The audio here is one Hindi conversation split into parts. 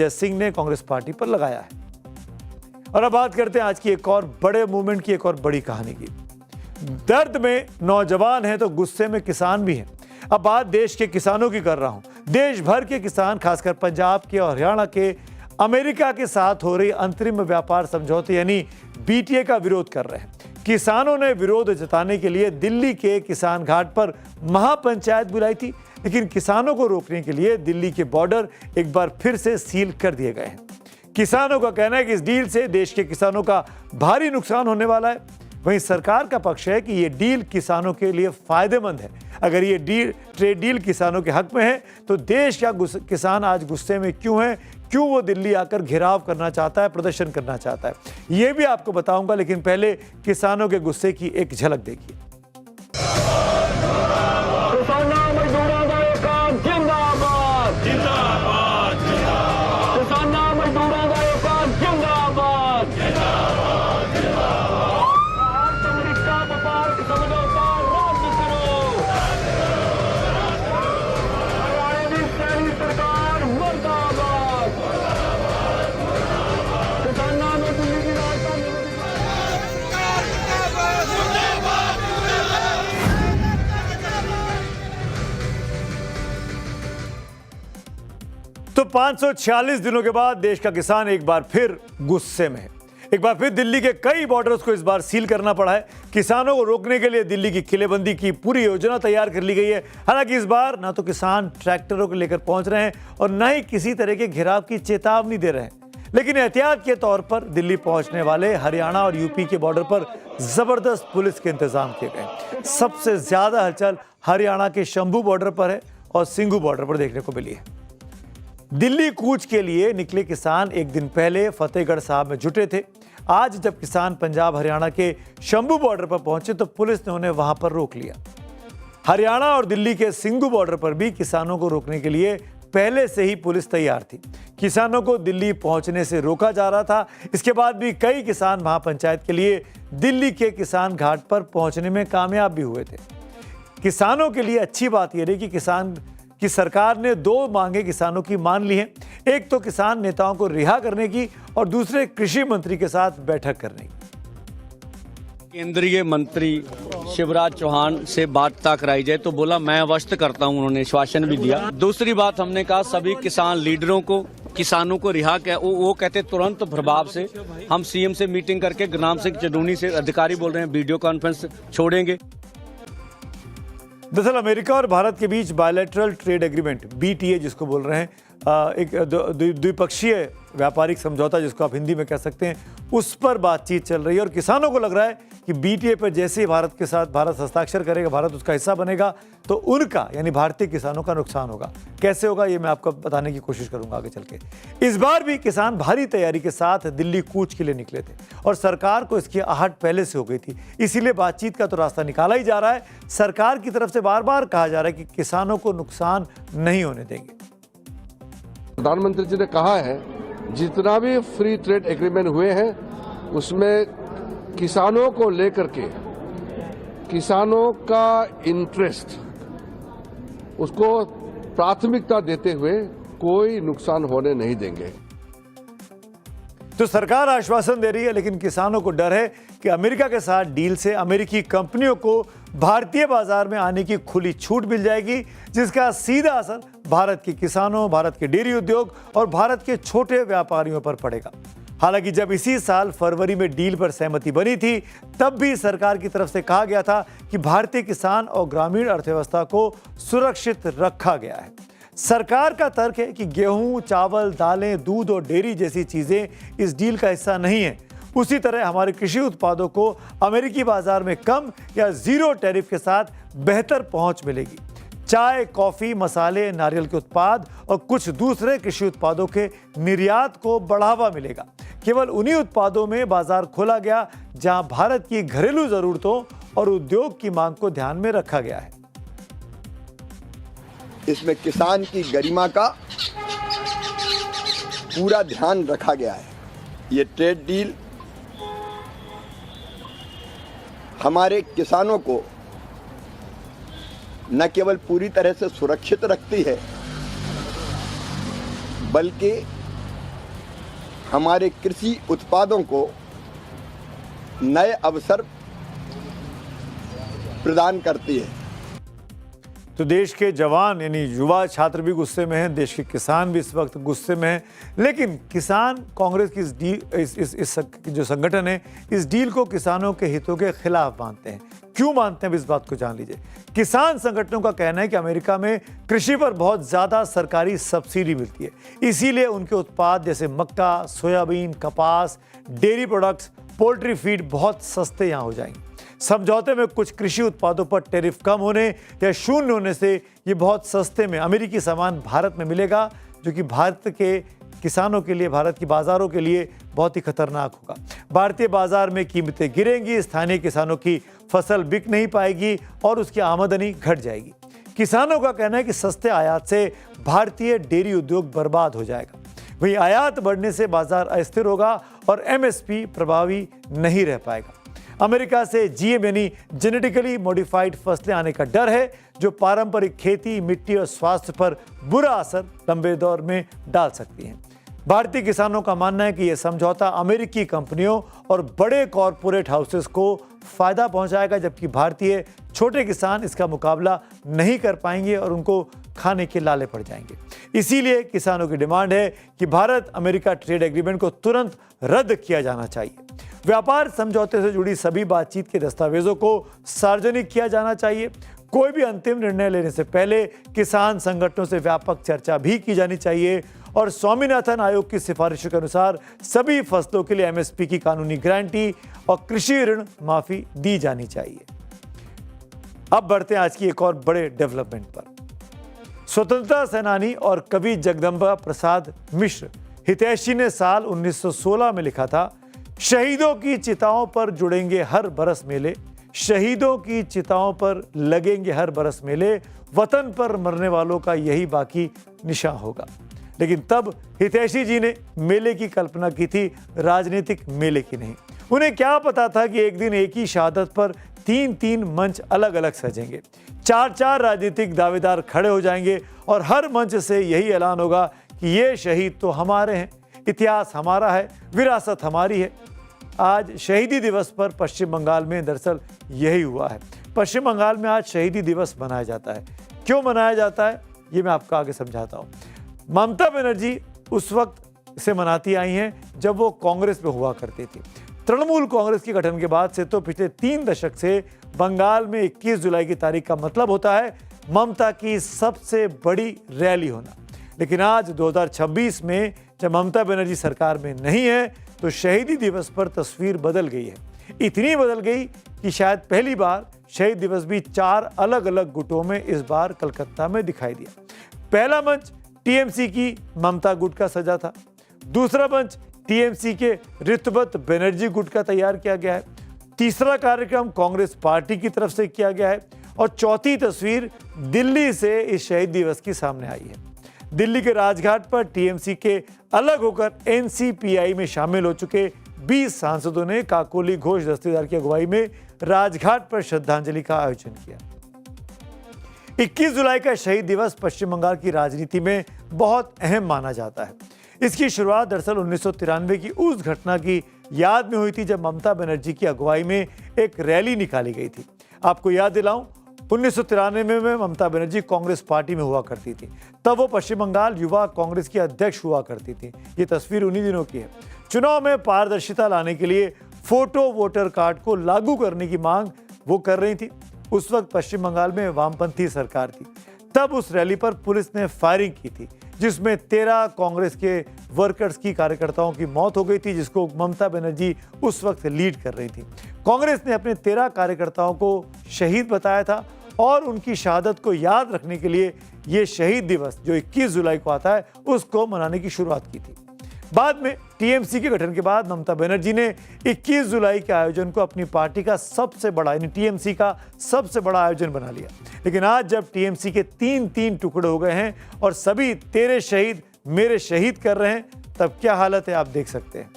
जय सिंह ने कांग्रेस पार्टी पर लगाया है। और अब बात करते हैं आज की एक और बड़े मूवमेंट की, एक और बड़ी कहानी की। दर्द में नौजवान हैं तो गुस्से में किसान भी हैं। अब बात देश के किसानों की कर रहा हूं। देश भर के किसान, खासकर पंजाब के और हरियाणा के, अमेरिका के साथ हो रही अंतरिम व्यापार समझौते यानी बीटीए का विरोध कर रहे हैं। किसानों ने विरोध जताने के लिए दिल्ली के किसान घाट पर महापंचायत बुलाई थी, लेकिन किसानों को रोकने के लिए दिल्ली के बॉर्डर एक बार फिर से सील कर दिए गए हैं। किसानों का कहना है कि इस डील से देश के किसानों का भारी नुकसान होने वाला है। वहीं सरकार का पक्ष है कि ये डील किसानों के लिए फायदेमंद है। अगर ये ट्रेड डील किसानों के हक में है तो देश का किसान आज गुस्से में क्यों है, क्यों वो दिल्ली आकर घेराव करना चाहता है, प्रदर्शन करना चाहता है, ये भी आपको बताऊंगा। लेकिन पहले किसानों के गुस्से की एक झलक देखिए। तो 546 दिनों के बाद देश का किसान एक बार फिर गुस्से में है। एक बार फिर दिल्ली के कई बॉर्डर्स को इस बार सील करना पड़ा है। किसानों को रोकने के लिए दिल्ली की किलेबंदी की पूरी योजना तैयार कर ली गई है। हालांकि इस बार ना तो किसान ट्रैक्टरों को लेकर पहुंच रहे हैं और न ही किसी तरह के घेराव की चेतावनी दे रहे हैं, लेकिन एहतियात के तौर पर दिल्ली पहुंचने वाले हरियाणा और यूपी के बॉर्डर पर जबरदस्त पुलिस के इंतजाम किए गए। सबसे ज्यादा हलचल हरियाणा के शंभू बॉर्डर पर है और सिंघू बॉर्डर पर देखने को मिली है। दिल्ली कूच के लिए निकले किसान एक दिन पहले फतेहगढ़ साहब में जुटे थे। आज जब किसान पंजाब हरियाणा के शंभू बॉर्डर पर पहुंचे तो पुलिस ने उन्हें वहां पर रोक लिया। हरियाणा और दिल्ली के सिंघू बॉर्डर पर भी किसानों को रोकने के लिए पहले से ही पुलिस तैयार थी। किसानों को दिल्ली पहुंचने से रोका जा रहा था। इसके बाद भी कई किसान महापंचायत के लिए दिल्ली के किसान घाट पर पहुंचने में कामयाब भी हुए थे। किसानों के लिए अच्छी बात यह रही कि सरकार ने दो मांगे किसानों की मान ली हैं। एक तो किसान नेताओं को रिहा करने की और दूसरे कृषि मंत्री के साथ बैठक करने की। केंद्रीय मंत्री शिवराज चौहान से वार्ता कराई जाए तो बोला मैं अवश्य करता हूं, उन्होंने आश्वासन भी दिया। दूसरी बात हमने कहा सभी किसान लीडरों को, किसानों को रिहा किया। वो कहते तुरंत प्रभाव से हम सीएम से मीटिंग करके गुरनाम सिंह चडूनी से अधिकारी बोल रहे हैं वीडियो कॉन्फ्रेंस छोड़ेंगे। दरअसल अमेरिका और भारत के बीच बायलैटरल ट्रेड एग्रीमेंट बीटीए जिसको बोल रहे हैं, एक द्विपक्षीय व्यापारिक समझौता जिसको आप हिंदी में कह सकते हैं, उस पर बातचीत चल रही है। और किसानों को लग रहा है कि बीटीए पर जैसे ही भारत के साथ भारत हस्ताक्षर करेगा, भारत उसका हिस्सा बनेगा, तो उनका यानी भारतीय किसानों का नुकसान होगा। कैसे होगा ये मैं आपको बताने की कोशिश करूंगा आगे चल के। इस बार भी किसान भारी तैयारी के साथ दिल्ली कूच के लिए निकले थे और सरकार को इसकी आहट पहले से हो गई थी, इसीलिए बातचीत का तो रास्ता निकाला ही जा रहा है। सरकार की तरफ से बार बार कहा जा रहा है कि किसानों को नुकसान नहीं होने देंगे। प्रधानमंत्री जी ने कहा है जितना भी फ्री ट्रेड एग्रीमेंट हुए हैं उसमें किसानों को लेकर के, किसानों का इंटरेस्ट, उसको प्राथमिकता देते हुए कोई नुकसान होने नहीं देंगे। तो सरकार आश्वासन दे रही है, लेकिन किसानों को डर है कि अमेरिका के साथ डील से अमेरिकी कंपनियों को भारतीय बाजार में आने की खुली छूट मिल जाएगी, जिसका सीधा असर भारत के किसानों, भारत के डेयरी उद्योग और भारत के छोटे व्यापारियों पर पड़ेगा। हालांकि जब इसी साल फरवरी में डील पर सहमति बनी थी, तब भी सरकार की तरफ से कहा गया था कि भारतीय किसान और ग्रामीण अर्थव्यवस्था को सुरक्षित रखा गया है। सरकार का तर्क है कि गेहूं, चावल, दालें, दूध और डेयरी जैसी चीजें इस डील का हिस्सा नहीं है। उसी तरह हमारे कृषि उत्पादों को अमेरिकी बाजार में कम या जीरो टैरिफ के साथ बेहतर पहुंच मिलेगी। चाय, कॉफी, मसाले, नारियल के उत्पाद और कुछ दूसरे कृषि उत्पादों के निर्यात को बढ़ावा मिलेगा। केवल उन्हीं उत्पादों में बाजार खोला गया जहां भारत की घरेलू जरूरतों और उद्योग की मांग को ध्यान में रखा गया है। इसमें किसान की गरिमा का पूरा ध्यान रखा गया है। ये ट्रेड डील हमारे किसानों को न केवल पूरी तरह से सुरक्षित रखती है, बल्कि हमारे कृषि उत्पादों को नए अवसर प्रदान करती है। तो देश के जवान यानी युवा छात्र भी गुस्से में हैं, देश के किसान भी इस वक्त गुस्से में हैं। लेकिन किसान कांग्रेस की इस जो संगठन है, इस डील को किसानों के हितों के खिलाफ मानते हैं। क्यों मानते हैं, अब इस बात को जान लीजिए। किसान संगठनों का कहना है कि अमेरिका में कृषि पर बहुत ज्यादा सरकारी सब्सिडी मिलती है, इसीलिए उनके उत्पाद जैसे मक्का, सोयाबीन, कपास, डेयरी प्रोडक्ट्स, पोल्ट्री फीड बहुत सस्ते यहाँ हो जाएंगे। समझौते में कुछ कृषि उत्पादों पर टैरिफ कम होने या शून्य होने से ये बहुत सस्ते में अमेरिकी सामान भारत में मिलेगा, जो कि भारत के किसानों के लिए, भारत की बाजारों के लिए बहुत ही खतरनाक होगा। भारतीय बाजार में कीमतें गिरेंगी, स्थानीय किसानों की फसल बिक नहीं पाएगी और उसकी आमदनी घट जाएगी। किसानों का कहना है कि सस्ते आयात से भारतीय डेयरी उद्योग बर्बाद हो जाएगा। वहीं आयात बढ़ने से बाजार अस्थिर होगा और एमएसपी प्रभावी नहीं रह पाएगा। अमेरिका से जीएम यानी जेनेटिकली मॉडिफाइड फसलें आने का डर है, जो पारंपरिक खेती, मिट्टी और स्वास्थ्य पर बुरा असर लंबे दौर में डाल सकती हैं। भारतीय किसानों का मानना है कि यह समझौता अमेरिकी कंपनियों और बड़े कॉरपोरेट हाउसेस को फायदा पहुंचाएगा, जबकि भारतीय छोटे किसान इसका मुकाबला नहीं कर पाएंगे और उनको खाने के लाले पड़ जाएंगे। इसीलिए किसानों की डिमांड है कि भारत अमेरिका ट्रेड एग्रीमेंट को तुरंत रद्द किया जाना चाहिए। व्यापार समझौते से जुड़ी सभी बातचीत के दस्तावेजों को सार्वजनिक किया जाना चाहिए। कोई भी अंतिम निर्णय लेने से पहले किसान संगठनों से व्यापक चर्चा भी की जानी चाहिए और स्वामीनाथन आयोग की सिफारिशों के अनुसार सभी फसलों के लिए एमएसपी की कानूनी गारंटी और कृषि ऋण माफी दी जानी चाहिए। अब बढ़ते हैं आज की एक और बड़े डेवलपमेंट पर। स्वतंत्रता सेनानी और कवि जगदम्बा प्रसाद मिश्र हितैषी ने साल 1916 में लिखा था, शहीदों की चिताओं पर जुड़ेंगे हर बरस मेले, शहीदों की चिताओं पर लगेंगे हर बरस मेले, वतन पर मरने वालों का यही बाकी निशान होगा। लेकिन तब हितैषी जी ने मेले की कल्पना की थी, राजनीतिक मेले की नहीं। उन्हें क्या पता था कि एक दिन एक ही शहादत पर 3-3 मंच अलग अलग सजेंगे, 4-4 राजनीतिक दावेदार खड़े हो जाएंगे और हर मंच से यही ऐलान होगा कि ये शहीद तो हमारे हैं, इतिहास हमारा है, विरासत हमारी है। आज शहीदी दिवस पर पश्चिम बंगाल में दरअसल यही हुआ है। पश्चिम बंगाल में आज शहीदी दिवस मनाया जाता है। क्यों मनाया जाता है, ये मैं आपको आगे समझाता हूँ। ममता बनर्जी उस वक्त से मनाती आई हैं जब वो कांग्रेस में हुआ करती थी। तृणमूल कांग्रेस के गठन के बाद से तो पिछले 3 दशक से बंगाल में 21 जुलाई की तारीख का मतलब होता है ममता की सबसे बड़ी रैली होना। लेकिन आज 2026 में जब ममता बनर्जी सरकार में नहीं है तो शहीदी दिवस पर तस्वीर बदल गई है। इतनी बदल गई कि शायद पहली बार शहीद दिवस भी 4 अलग अलग गुटों में इस बार कलकत्ता में दिखाई दिया। पहला मंच टीएमसी की ममता गुट का सजा था, दूसरा मंच टीएमसी के ऋतुव्रत बनर्जी गुट का तैयार किया गया है, तीसरा कार्यक्रम कांग्रेस पार्टी की तरफ से किया गया है और चौथी तस्वीर दिल्ली से इस शहीद दिवस की सामने आई है। दिल्ली के राजघाट पर टीएमसी के अलग होकर एनसीपीआई में शामिल हो चुके 20 सांसदों ने काकोली घोष दस्तेदार की अगुवाई में राजघाट पर श्रद्धांजलि का आयोजन किया। 21 जुलाई का शहीद दिवस पश्चिम बंगाल की राजनीति में बहुत अहम माना जाता है। इसकी शुरुआत दरअसल 1993 की उस घटना की याद में हुई थी जब ममता बनर्जी की अगुवाई में एक रैली निकाली गई थी। आपको याद दिलाऊं, 1993 में ममता बनर्जी कांग्रेस पार्टी में हुआ करती थी। तब वो पश्चिम बंगाल युवा कांग्रेस की अध्यक्ष हुआ करती थी। ये तस्वीर उन्हीं दिनों की है। चुनाव में पारदर्शिता लाने के लिए फोटो वोटर कार्ड को लागू करने की मांग वो कर रही थी। उस वक्त पश्चिम बंगाल में वामपंथी सरकार थी। तब उस रैली पर पुलिस ने फायरिंग की थी, जिसमें 13 कांग्रेस के वर्कर्स की कार्यकर्ताओं की मौत हो गई थी, जिसको ममता बनर्जी उस वक्त लीड कर रही थी। कांग्रेस ने अपने 13 कार्यकर्ताओं को शहीद बताया था और उनकी शहादत को याद रखने के लिए ये शहीद दिवस जो 21 जुलाई को आता है उसको मनाने की शुरुआत की थी। बाद में टीएमसी के गठन के बाद ममता बनर्जी ने 21 जुलाई के आयोजन को अपनी पार्टी का सबसे बड़ा यानी टीएमसी का सबसे बड़ा आयोजन बना लिया। लेकिन आज जब टीएमसी के 3-3 टुकड़े हो गए हैं और सभी तेरे शहीद मेरे शहीद कर रहे हैं, तब क्या हालत है आप देख सकते हैं।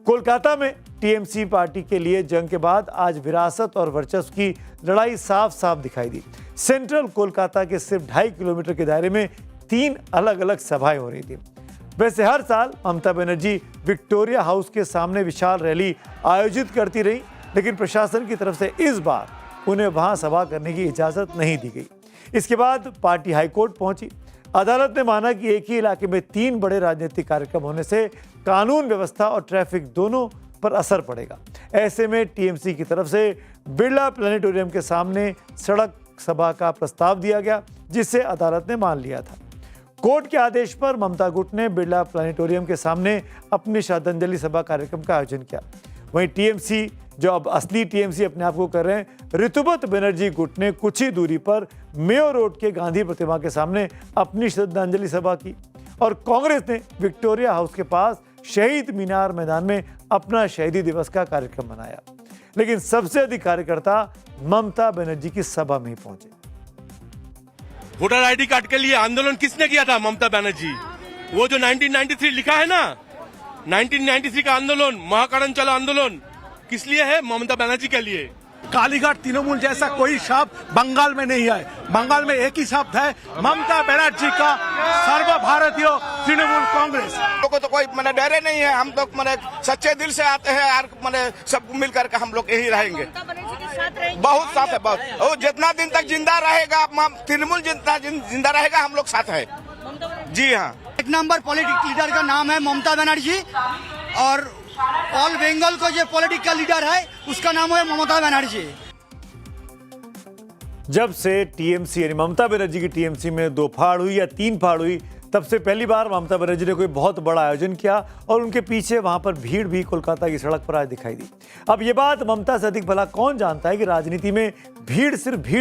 कोलकाता में टीएमसी पार्टी के लिए जंग के बाद आज विरासत और वर्चस्व की लड़ाई साफ साफ दिखाई दी। सेंट्रल कोलकाता के सिर्फ 2.5 किलोमीटर के दायरे में 3 अलग अलग सभाएं हो रही थी। वैसे हर साल ममता बनर्जी विक्टोरिया हाउस के सामने विशाल रैली आयोजित करती रही, लेकिन प्रशासन की तरफ से इस बार उन्हें वहां सभा करने की इजाजत नहीं दी गई। इसके बाद पार्टी हाईकोर्ट पहुंची। अदालत ने माना कि एक ही इलाके में 3 बड़े राजनीतिक कार्यक्रम होने से कानून व्यवस्था और ट्रैफिक दोनों पर असर पड़ेगा। ऐसे में टीएमसी की तरफ से बिरला प्लेनेटोरियम के सामने सड़क सभा का प्रस्ताव दिया गया, जिसे अदालत ने मान लिया था। कोर्ट के आदेश पर ममता गुट ने बिरला प्लेनेटोरियम के सामने अपनी श्रद्धांजलि सभा कार्यक्रम का आयोजन किया। वहीं टीएमसी, जो अब असली टीएमसी अपने आप को कर रहे हैं, ऋतुपत बनर्जी गुट ने कुछ ही दूरी पर मेयो रोड के गांधी प्रतिमा के सामने अपनी श्रद्धांजलि सभा की। और कांग्रेस ने विक्टोरिया हाउस के पास शहीद मीनार मैदान में अपना शहीदी दिवस का कार्यक्रम मनाया। लेकिन सबसे अधिक कार्यकर्ता ममता बनर्जी की सभा में ही पहुंचे। वोटर आईडी कार्ड के लिए आंदोलन किसने किया था? ममता बनर्जी। वो जो 1993 लिखा है ना, 1993 का आंदोलन, महाकरण चलो आंदोलन, किस लिए है? ममता बनर्जी के लिए। कालीघाट तृणमूल जैसा कोई शब्द बंगाल में नहीं है। बंगाल में एक ही शब्द है, ममता बनर्जी का सर्वभारतीय तृणमूल कांग्रेस। को तो कोई मैंने डरे नहीं है, हम लोग मैंने सच्चे दिल से आते हैं यार, मैंने सब मिलकर के हम लोग यही रहेंगे। बहुत साथ है, बहुत। और जितना दिन तक जिंदा रहेगा तृणमूल, जितना जिंदा रहेगा हम लोग साथ है। जी हाँ, एक नंबर पॉलिटिकल लीडर का नाम है ममता बनर्जी, और ऑल बंगाल को जो पॉलिटिकल लीडर है उसका नाम है ममता बनर्जी। जब से टीएमसी यानी ममता बनर्जी की टीएमसी में 2 फाड़ हुई या 3 फाड़ हुई, तब से पहली बार ममता बनर्जी ने कोई बहुत बड़ा आयोजन किया और उनके पीछे वहां पर भीड़ भी कोलकाता की सड़क पर आज दिखाई दी। अब ये बात ममता से अधिक भला कौन जानता है कि राजनीति में भीड़ सिर्फ भीड़